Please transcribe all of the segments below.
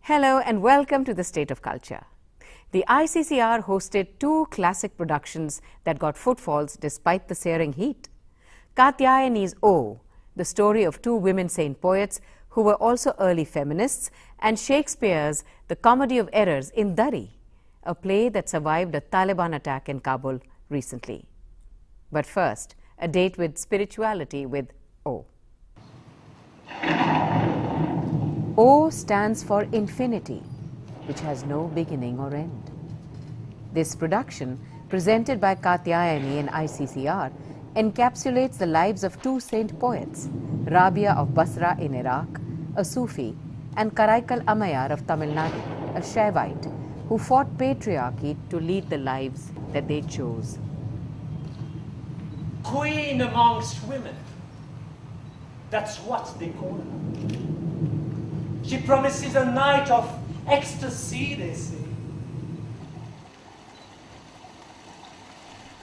Hello and welcome to the State of Culture. The ICCR hosted two classic productions that got footfalls despite the searing heat. Katyayani's O, the story of two women saint poets who were also early feminists, and Shakespeare's The Comedy of Errors in Dari, a play that survived a Taliban attack in Kabul recently. But first, a date with spirituality with O. O stands for infinity, which has no beginning or end. This production, presented by Katyayani and ICCR, encapsulates the lives of two saint poets, Rabia of Basra in Iraq, a Sufi, and Karaikal Ammayar of Tamil Nadu, a Shaivite, who fought patriarchy to lead the lives that they chose. Queen amongst women. That's what they call her. She promises a night of ecstasy, they say.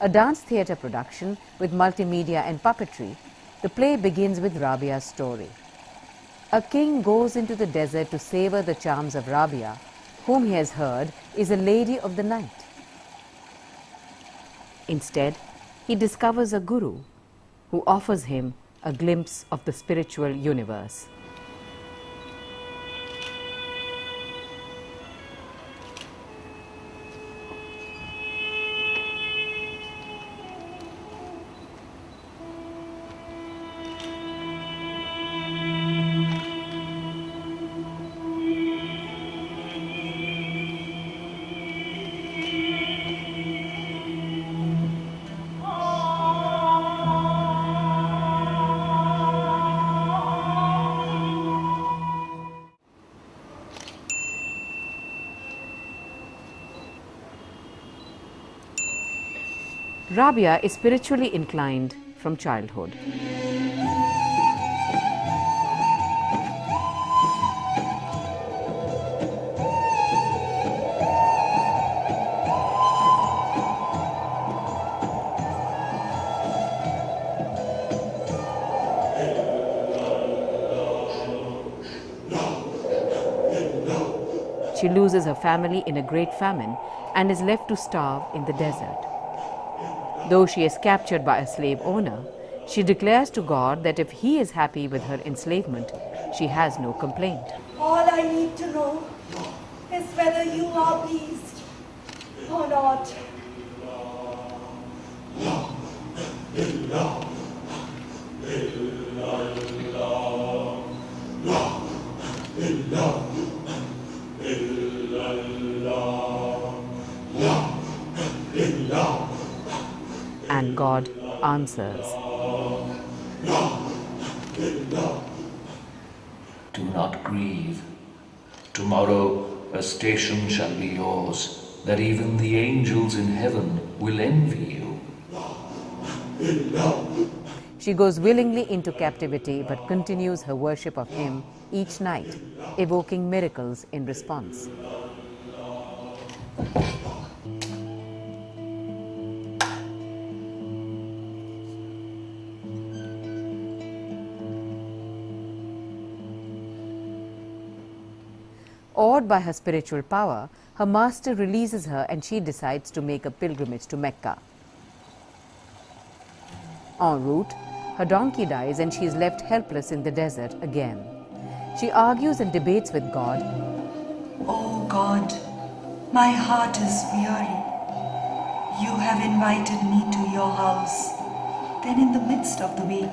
A dance theatre production with multimedia and puppetry, the play begins with Rabia's story. A king goes into the desert to savor the charms of Rabia, whom he has heard is a lady of the night. Instead, he discovers a guru who offers him a glimpse of the spiritual universe. Rabia is spiritually inclined from childhood. She loses her family in a great famine and is left to starve in the desert. Though she is captured by a slave owner, she declares to God that if he is happy with her enslavement, she has no complaint. All I need to know is whether you are pleased or not. And God answers. Do not grieve. Tomorrow a station shall be yours, that even the angels in heaven will envy you. She goes willingly into captivity but continues her worship of him each night, evoking miracles in response. Awed by her spiritual power, her master releases her and she decides to make a pilgrimage to Mecca. En route, her donkey dies and she is left helpless in the desert again. She argues and debates with God. Oh God, my heart is weary. You have invited me to your house. Then in the midst of the way,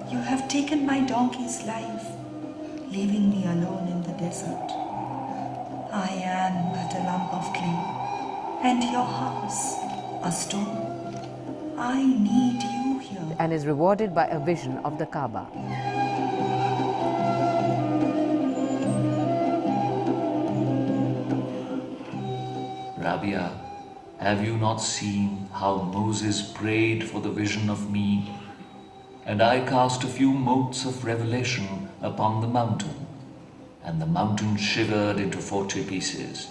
you have taken my donkey's life, leaving me alone in the desert. I am but a lump of clay, and your house, a stone. I need you here. And is rewarded by a vision of the Kaaba. Rabia, have you not seen how Moses prayed for the vision of me? And I cast a few motes of revelation upon the mountain, and the mountain shivered into 40 pieces.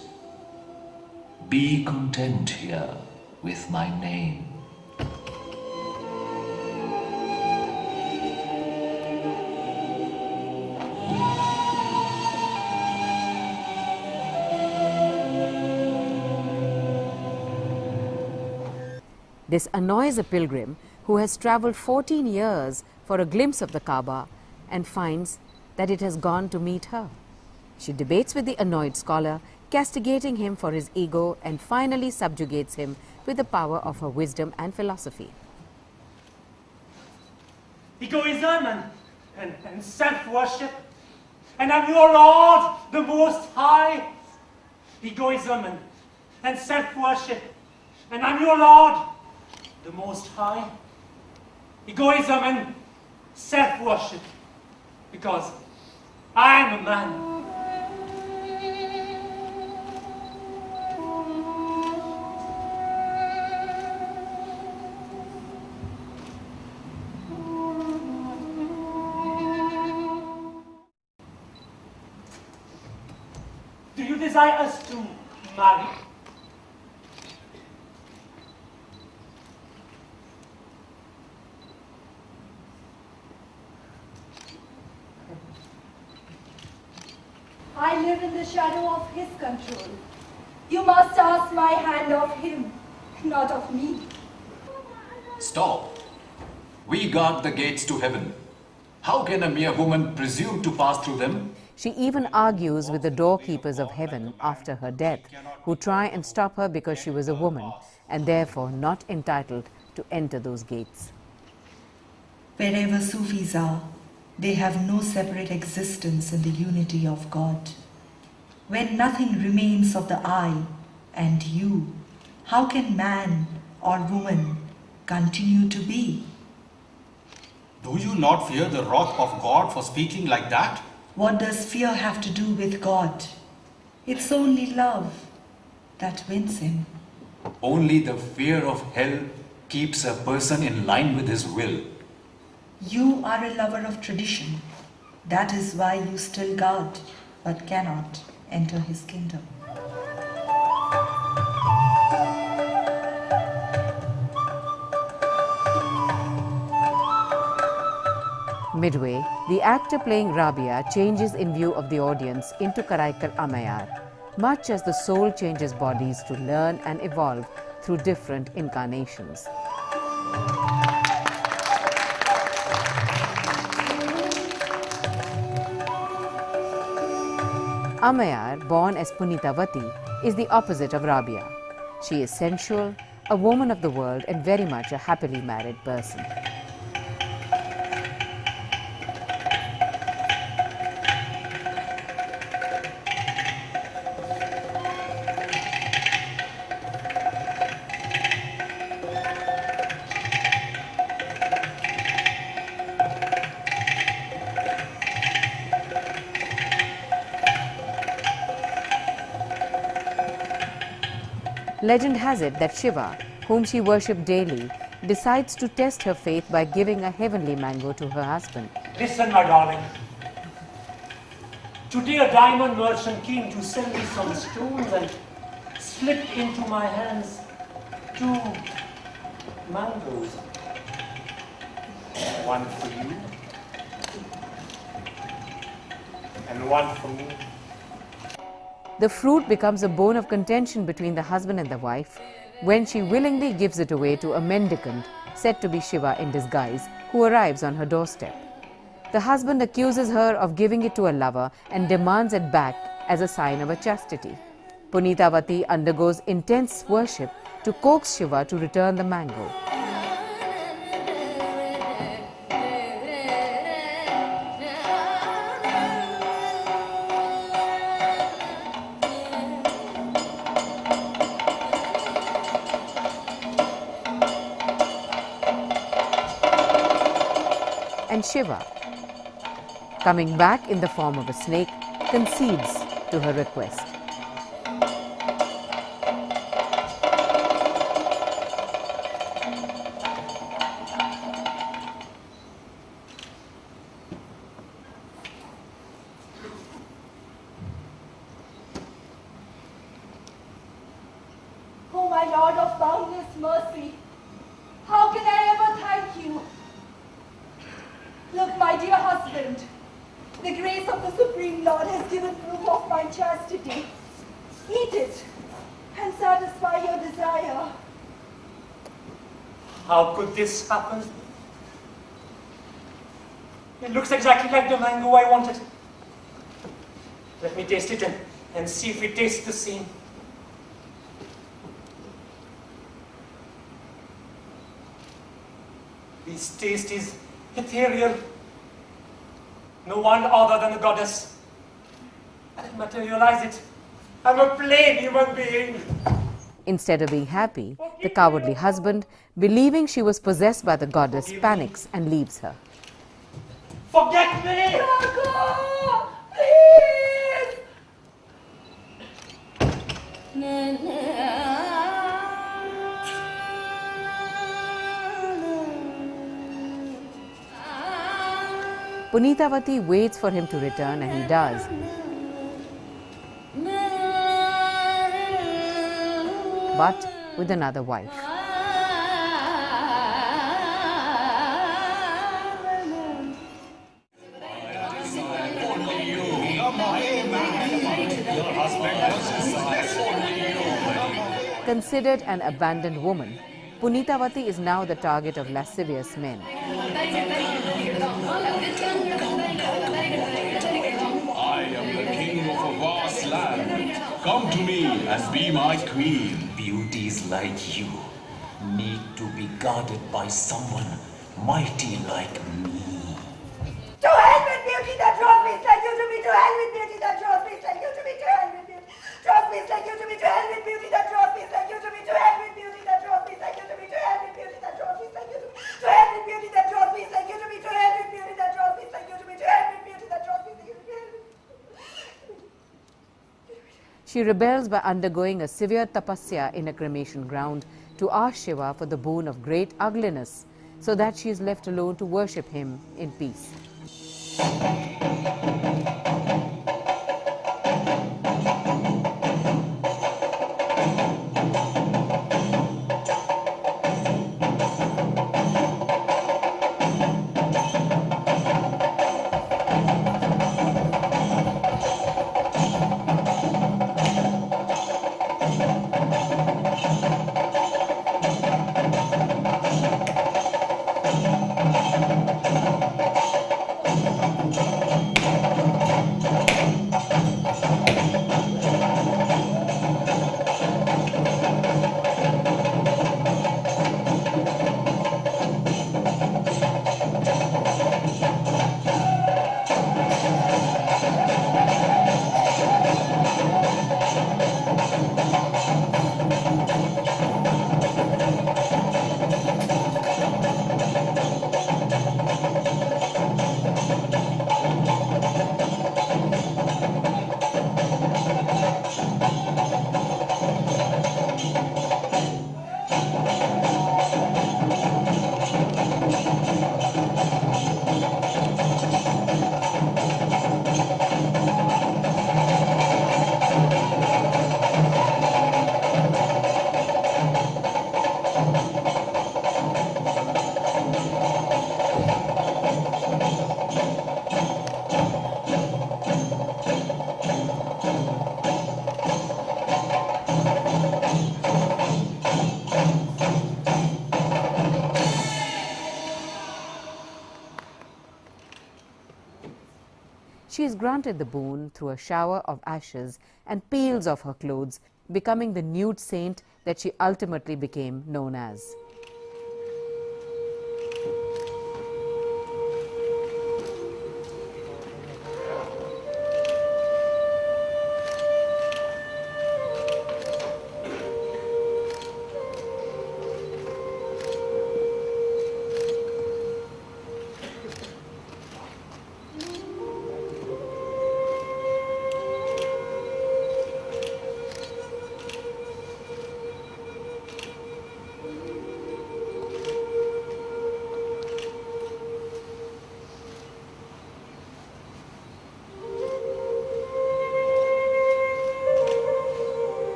Be content here with my name. This annoys a pilgrim who has traveled 14 years for a glimpse of the Kaaba and finds that it has gone to meet her. She debates with the annoyed scholar, castigating him for his ego, and finally subjugates him with the power of her wisdom and philosophy. Egoism and self-worship, and I'm your Lord, the Most High. Egoism and self-worship, and I'm your Lord, the Most High. Egoism and self-worship, because I'm a man. Do you desire us to marry? I live in the shadow of his control. You must ask my hand of him, not of me. Stop. We guard the gates to heaven. How can a mere woman presume to pass through them? She even argues with the doorkeepers of heaven after her death, who try and stop her because she was a woman and therefore not entitled to enter those gates. Wherever Sufis are, they have no separate existence in the unity of God. When nothing remains of the I and you, how can man or woman continue to be? Do you not fear the wrath of God for speaking like that? What does fear have to do with God? It's only love that wins him. Only the fear of hell keeps a person in line with his will. You are a lover of tradition. That is why you still guard, but cannot enter his kingdom. Midway, the actor playing Rabia changes in view of the audience into Karaikal Ammayar, much as the soul changes bodies to learn and evolve through different incarnations. Ammayar, born as Punitavati, is the opposite of Rabia. She is sensual, a woman of the world, and very much a happily married person. Legend has it that Shiva, whom she worshipped daily, decides to test her faith by giving a heavenly mango to her husband. Listen, my darling. Today a diamond merchant came to sell me some stones and slipped into my hands 2 mangoes. One for you and one for me. The fruit becomes a bone of contention between the husband and the wife when she willingly gives it away to a mendicant said to be Shiva in disguise, who arrives on her doorstep. The husband accuses her of giving it to a lover and demands it back as a sign of her chastity. Punitavati undergoes intense worship to coax Shiva to return the mango. And Shiva, coming back in the form of a snake, concedes to her request. Oh, my Lord of boundless mercy, how can I ever thank you? Look, my dear husband, the grace of the Supreme Lord has given proof of my chastity. Eat it and satisfy your desire. How could this happen? It looks exactly like the mango I wanted. Let me taste it and see if it tastes the same. This taste is ethereal. No one other than the goddess can materialize it. I'm a plain human being. Instead of being happy, the cowardly husband, believing she was possessed by the goddess, panics and leaves her. Forget me! Raghu! Please! Punitavati waits for him to return, and he does. But with another wife. Considered an abandoned woman, Punitavati is now the target of lascivious men. I am the king of a vast land. Come to me and be my queen. Beauties like you need to be guarded by someone mighty like me. To hell with beauty that draws me like you to me. To hell with beauty that draws me like you to me. To hell with beauty draws me like you to me. To hell with beauty that draws me like you to me. To hell with beauty that draws me like you to me. To hell with beauty that draws me like you to me. To hell with beauty that draws me like you to me. To hell with beauty that draws me like you to me. To hell with beauty that draws me like you to me. She rebels by undergoing a severe tapasya in a cremation ground to ask Shiva for the boon of great ugliness, so that she is left alone to worship him in peace. She is granted the boon through a shower of ashes and peels off her clothes, becoming the nude saint that she ultimately became known as.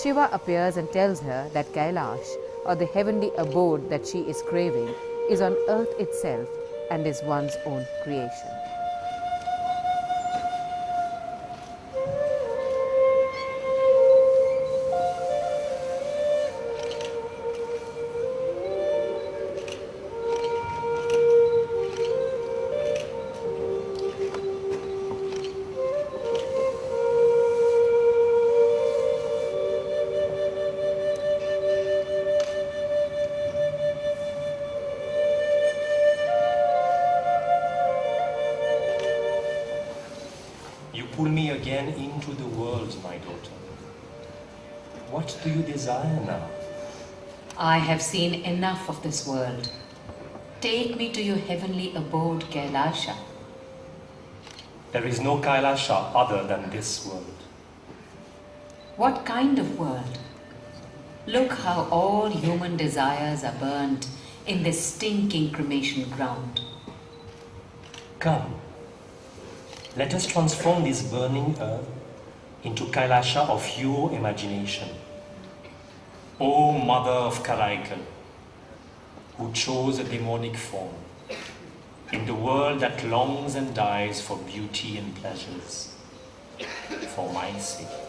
Shiva appears and tells her that Kailash, or the heavenly abode that she is craving is on earth itself and is one's own creation. You pull me again into the world, my daughter. What do you desire now? I have seen enough of this world. Take me to your heavenly abode, Kailasha. There is no Kailasha other than this world. What kind of world? Look how all human desires are burnt in this stinking cremation ground. Come, let us transform this burning earth into Kailasha of your imagination. O Mother of Karaikal, who chose a demonic form in the world that longs and dies for beauty and pleasures, for my sake.